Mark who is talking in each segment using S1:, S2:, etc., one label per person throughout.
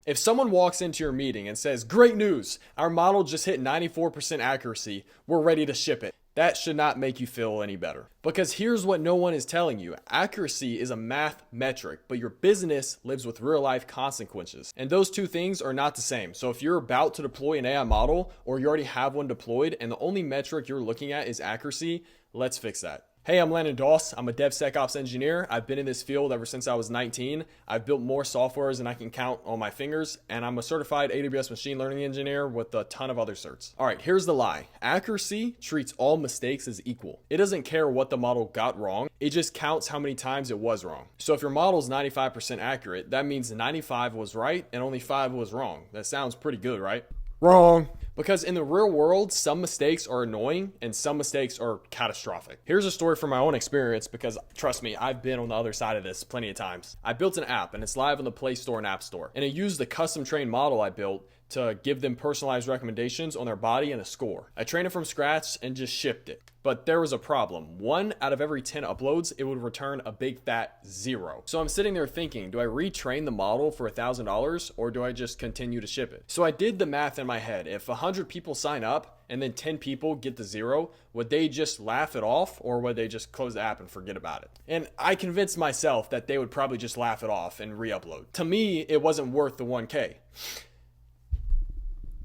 S1: If someone walks into your meeting and says, "Great news, our model just hit 94% accuracy, we're ready to ship it," that should not make you feel any better. Because here's what no one is telling you. Accuracy is a math metric, but your business lives with real life consequences. And those two things are not the same. So if you're about to deploy an AI model or you already have one deployed and the only metric you're looking at is accuracy, let's fix that. Hey, I'm Landon Doss. I'm a DevSecOps engineer. I've been in this field ever since I was 19. I've built more softwares than I can count on my fingers, and I'm a certified AWS machine learning engineer with a ton of other certs. All right, here's the lie. Accuracy treats all mistakes as equal. It doesn't care what the model got wrong. It just counts how many times it was wrong. So if your model is 95% accurate, that means 95 was right and only 5 was wrong. That sounds pretty good, right? Wrong. Because in the real world, some mistakes are annoying and some mistakes are catastrophic. Here's a story from my own experience because trust me, I've been on the other side of this plenty of times. I built an app and it's live on the Play Store and App Store. And it used the custom trained model I built to give them personalized recommendations on their body and a score. I trained it from scratch and just shipped it. But there was a problem. 1 out of every 10 uploads, it would return a big fat 0. So I'm sitting there thinking, do I retrain the model for $1,000 or do I just continue to ship it? So I did the math in my head. If 100 people sign up and then 10 people get the 0, would they just laugh it off or would they just close the app and forget about it? And I convinced myself that they would probably just laugh it off and re-upload. To me, it wasn't worth the 1K.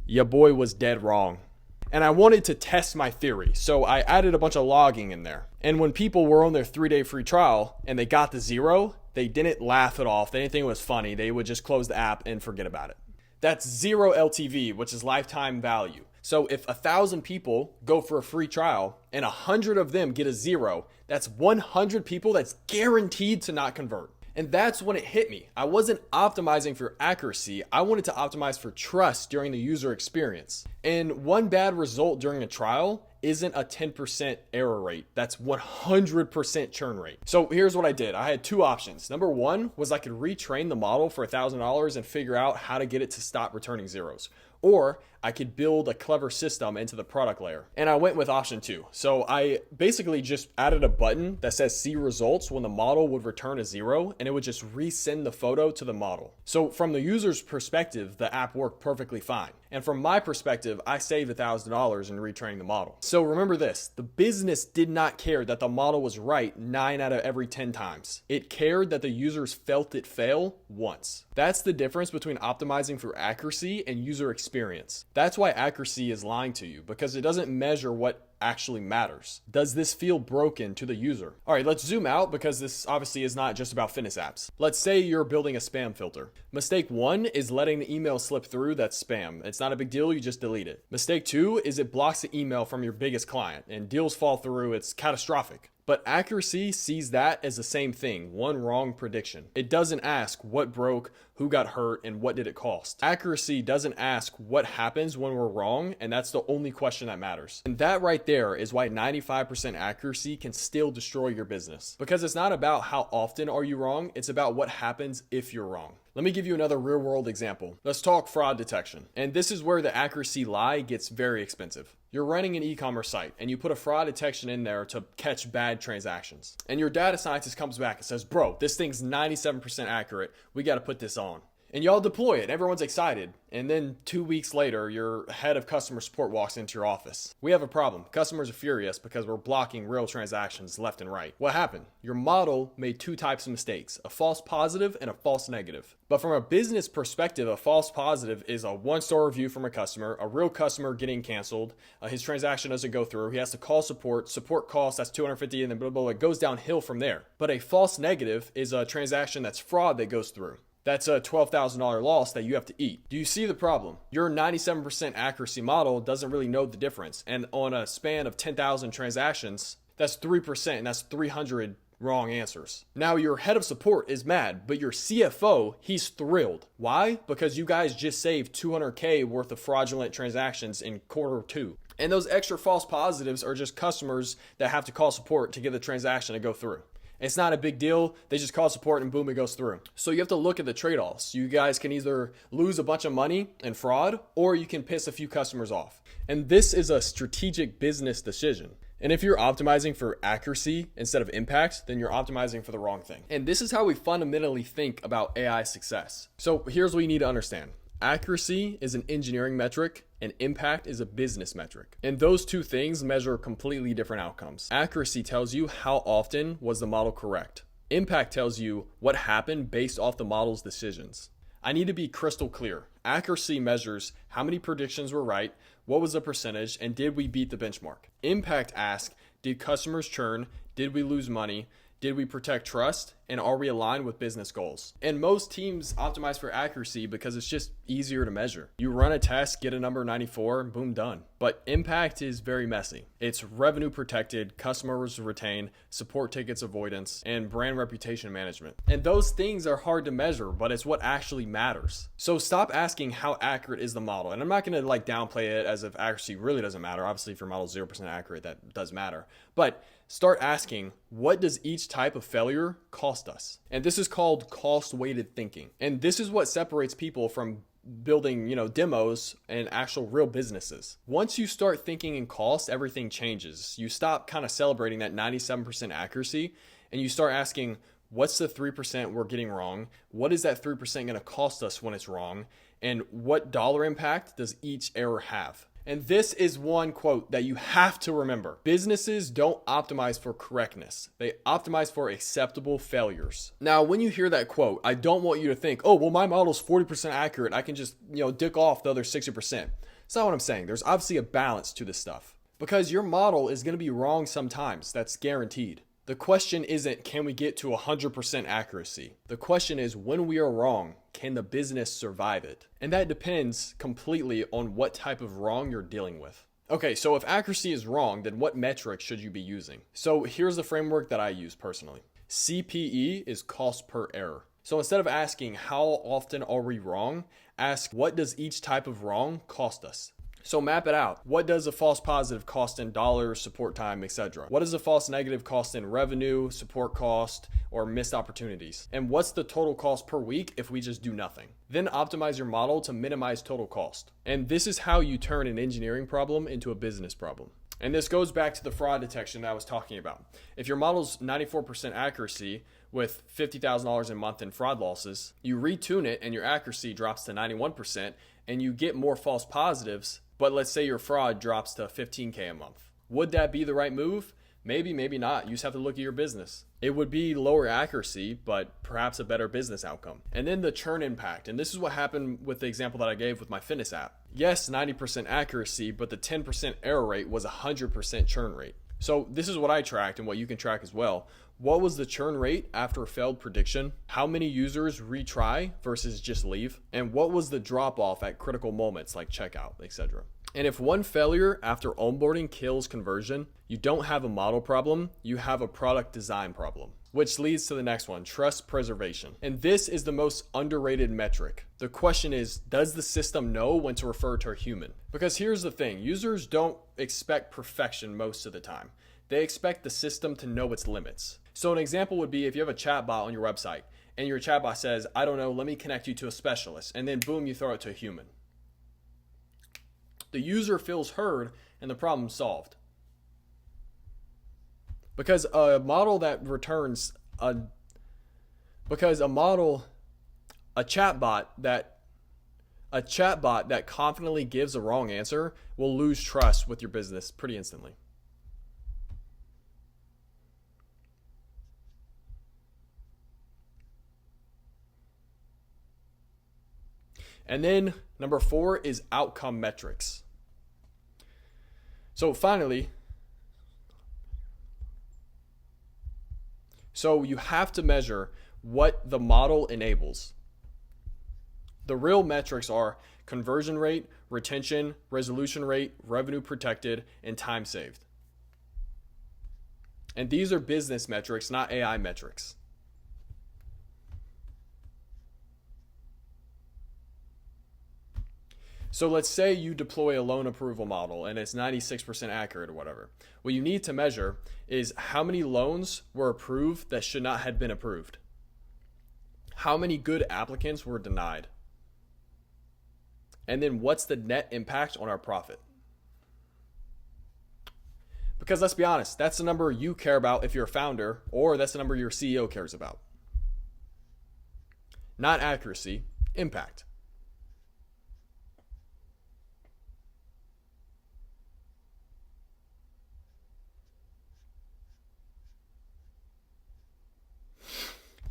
S1: Your boy was dead wrong. And I wanted to test my theory, so I added a bunch of logging in there. And when people were on their 3-day free trial and they got the 0, they didn't laugh it off. They didn't think it was funny. They would just close the app and forget about it. That's 0 LTV, which is lifetime value. So if 1,000 people go for a free trial and 100 of them get a 0, that's 100 people that's guaranteed to not convert. And that's when it hit me. I wasn't optimizing for accuracy. I wanted to optimize for trust during the user experience. And one bad result during a trial isn't a 10% error rate. That's 100% churn rate. So here's what I did. I had 2 options. Number 1 was I could retrain the model for $1,000 and figure out how to get it to stop returning zeros. Or I could build a clever system into the product layer. And I went with option 2. So I basically just added a button that says see results when the model would return a 0, and it would just resend the photo to the model. So from the user's perspective, the app worked perfectly fine. And from my perspective, I saved $1,000 in retraining the model. So remember this, the business did not care that the model was right 9 out of every 10 times. It cared that the users felt it fail once. That's the difference between optimizing for accuracy and user experience. That's why accuracy is lying to you, because it doesn't measure what actually matters. Does this feel broken to the user? All right, let's zoom out because this obviously is not just about fitness apps. Let's say you're building a spam filter. Mistake 1 is letting the email slip through that's spam. It's not a big deal, you just delete it. Mistake 2 is it blocks the email from your biggest client and deals fall through, it's catastrophic. But accuracy sees that as the same thing, one wrong prediction. It doesn't ask what broke, who got hurt, and what did it cost. Accuracy doesn't ask what happens when we're wrong, and that's the only question that matters. And that right there is why 95% accuracy can still destroy your business. Because it's not about how often are you wrong, it's about what happens if you're wrong. Let me give you another real world example. Let's talk fraud detection. And this is where the accuracy lie gets very expensive. You're running an e-commerce site and you put a fraud detection in there to catch bad transactions. And your data scientist comes back and says, bro, this thing's 97% accurate. We got to put this on. And y'all deploy it. Everyone's excited. And then 2 weeks later, your head of customer support walks into your office. We have a problem. Customers are furious because we're blocking real transactions left and right. What happened? Your model made 2 types of mistakes, a false positive and a false negative. But from a business perspective, a false positive is a 1-star review from a customer, a real customer getting canceled. His transaction doesn't go through. He has to call support. Support costs, that's $250, and then blah, blah, blah. It goes downhill from there. But a false negative is a transaction that's fraud that goes through. That's a $12,000 loss that you have to eat. Do you see the problem? Your 97% accuracy model doesn't really know the difference. And on a span of 10,000 transactions, that's 3%, and that's 300 wrong answers. Now your head of support is mad, but your CFO, he's thrilled. Why? Because you guys just saved $200K worth of fraudulent transactions in Q2. And those extra false positives are just customers that have to call support to get the transaction to go through. It's not a big deal. They just call support and boom, it goes through. So you have to look at the trade-offs. You guys can either lose a bunch of money in fraud or you can piss a few customers off. And this is a strategic business decision. And if you're optimizing for accuracy instead of impact, then you're optimizing for the wrong thing. And this is how we fundamentally think about AI success. So here's what you need to understand. Accuracy is an engineering metric and impact is a business metric. And those two things measure completely different outcomes. Accuracy tells you how often was the model correct. Impact tells you what happened based off the model's decisions. I need to be crystal clear. Accuracy measures how many predictions were right, what was the percentage, and did we beat the benchmark? Impact asks, did customers churn? Did we lose money? Did we protect trust? And are we aligned with business goals? And most teams optimize for accuracy because it's just easier to measure. You run a test, get a number 94, and boom, done. But impact is very messy. It's revenue protected, customers retained, support tickets avoidance, and brand reputation management. And those things are hard to measure, but it's what actually matters. So stop asking how accurate is the model. And I'm not gonna downplay it as if accuracy really doesn't matter. Obviously, if your model is 0% accurate, that does matter. But start asking, what does each type of failure cost us? And this is called cost-weighted thinking. And this is what separates people from building, demos and actual real businesses. Once you start thinking in cost, everything changes. You stop kind of celebrating that 97% accuracy and you start asking, what's the 3% we're getting wrong? What is that 3% going to cost us when it's wrong? And what dollar impact does each error have? And this is one quote that you have to remember. Businesses don't optimize for correctness. They optimize for acceptable failures. Now, when you hear that quote, I don't want you to think, oh, well, my model's 40% accurate. I can just, dick off the other 60%. That's not what I'm saying. There's obviously a balance to this stuff because your model is going to be wrong sometimes. That's guaranteed. The question isn't, can we get to 100% accuracy? The question is, when we are wrong, can the business survive it? And that depends completely on what type of wrong you're dealing with. Okay, so if accuracy is wrong, then what metric should you be using? So here's the framework that I use personally. CPE is cost per error. So instead of asking how often are we wrong, ask what does each type of wrong cost us? So map it out. What does a false positive cost in dollars, support time, etc.? What does a false negative cost in revenue, support cost, or missed opportunities? And what's the total cost per week if we just do nothing? Then optimize your model to minimize total cost. And this is how you turn an engineering problem into a business problem. And this goes back to the fraud detection that I was talking about. If your model's 94% accuracy with $50,000 a month in fraud losses, you retune it and your accuracy drops to 91% and you get more false positives, but let's say your fraud drops to $15K a month. Would that be the right move? Maybe, maybe not. You just have to look at your business. It would be lower accuracy, but perhaps a better business outcome. And then the churn impact. And this is what happened with the example that I gave with my fitness app. Yes, 90% accuracy, but the 10% error rate was 100% churn rate. So this is what I tracked and what you can track as well. What was the churn rate after a failed prediction? How many users retry versus just leave? And what was the drop off at critical moments like checkout, etc.? And if one failure after onboarding kills conversion, you don't have a model problem, you have a product design problem. Which leads to the next one, trust preservation. And this is the most underrated metric. The question is, does the system know when to refer to a human? Because here's the thing, users don't expect perfection most of the time. They expect the system to know its limits. So an example would be if you have a chatbot on your website and your chatbot says, I don't know, let me connect you to a specialist. And then boom, you throw it to a human. The user feels heard and the problem solved. Because a model that returns a chatbot that confidently gives a wrong answer will lose trust with your business pretty instantly. And then number 4 is outcome metrics. So finally, you have to measure what the model enables. The real metrics are conversion rate, retention, resolution rate, revenue protected, and time saved. And these are business metrics, not AI metrics. So let's say you deploy a loan approval model and it's 96% accurate or whatever. What you need to measure is how many loans were approved that should not have been approved. How many good applicants were denied? And then what's the net impact on our profit? Because let's be honest, that's the number you care about if you're a founder, or that's the number your CEO cares about. Not accuracy, impact.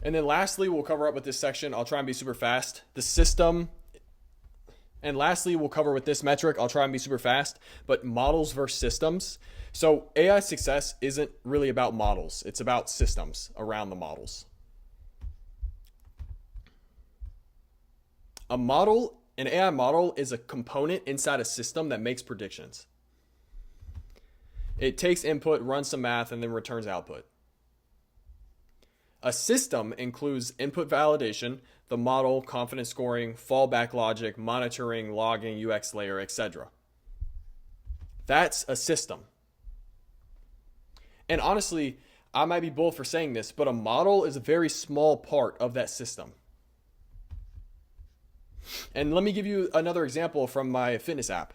S1: And then lastly, we'll cover up with this section. I'll try and be super fast. The system. And lastly, we'll cover with this metric. I'll try and be super fast, but models versus systems. So AI success isn't really about models. It's about systems around the models. An AI model is a component inside a system that makes predictions. It takes input, runs some math, and then returns output. A system includes input validation, the model, confidence scoring, fallback logic, monitoring, logging, UX layer, etc. That's a system. And honestly, I might be bold for saying this, but a model is a very small part of that system. And let me give you another example from my fitness app.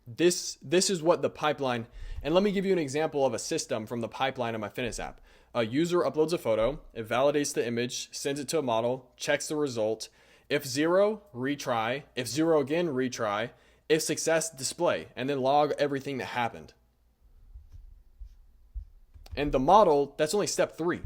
S1: This is what the pipeline, and let me give you an example of a system from the pipeline of my fitness app. A user uploads a photo, it validates the image, sends it to a model, checks the result. If 0, retry. If 0 again, retry. If success, display, and then log everything that happened. And the model, that's only step 3.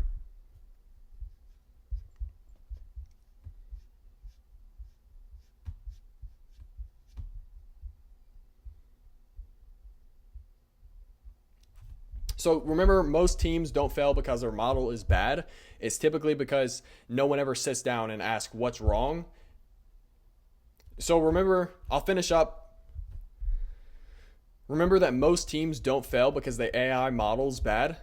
S1: So remember, most teams don't fail because their model is bad. It's typically because no one ever sits down and asks what's wrong. So remember, I'll finish up. Remember that most teams don't fail because the AI model's bad.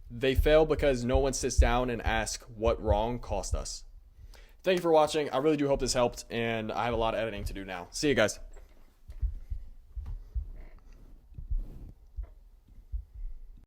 S1: They fail because no one sits down and asks what wrong cost us. Thank you for watching. I really do hope this helped, and I have a lot of editing to do now. See you guys.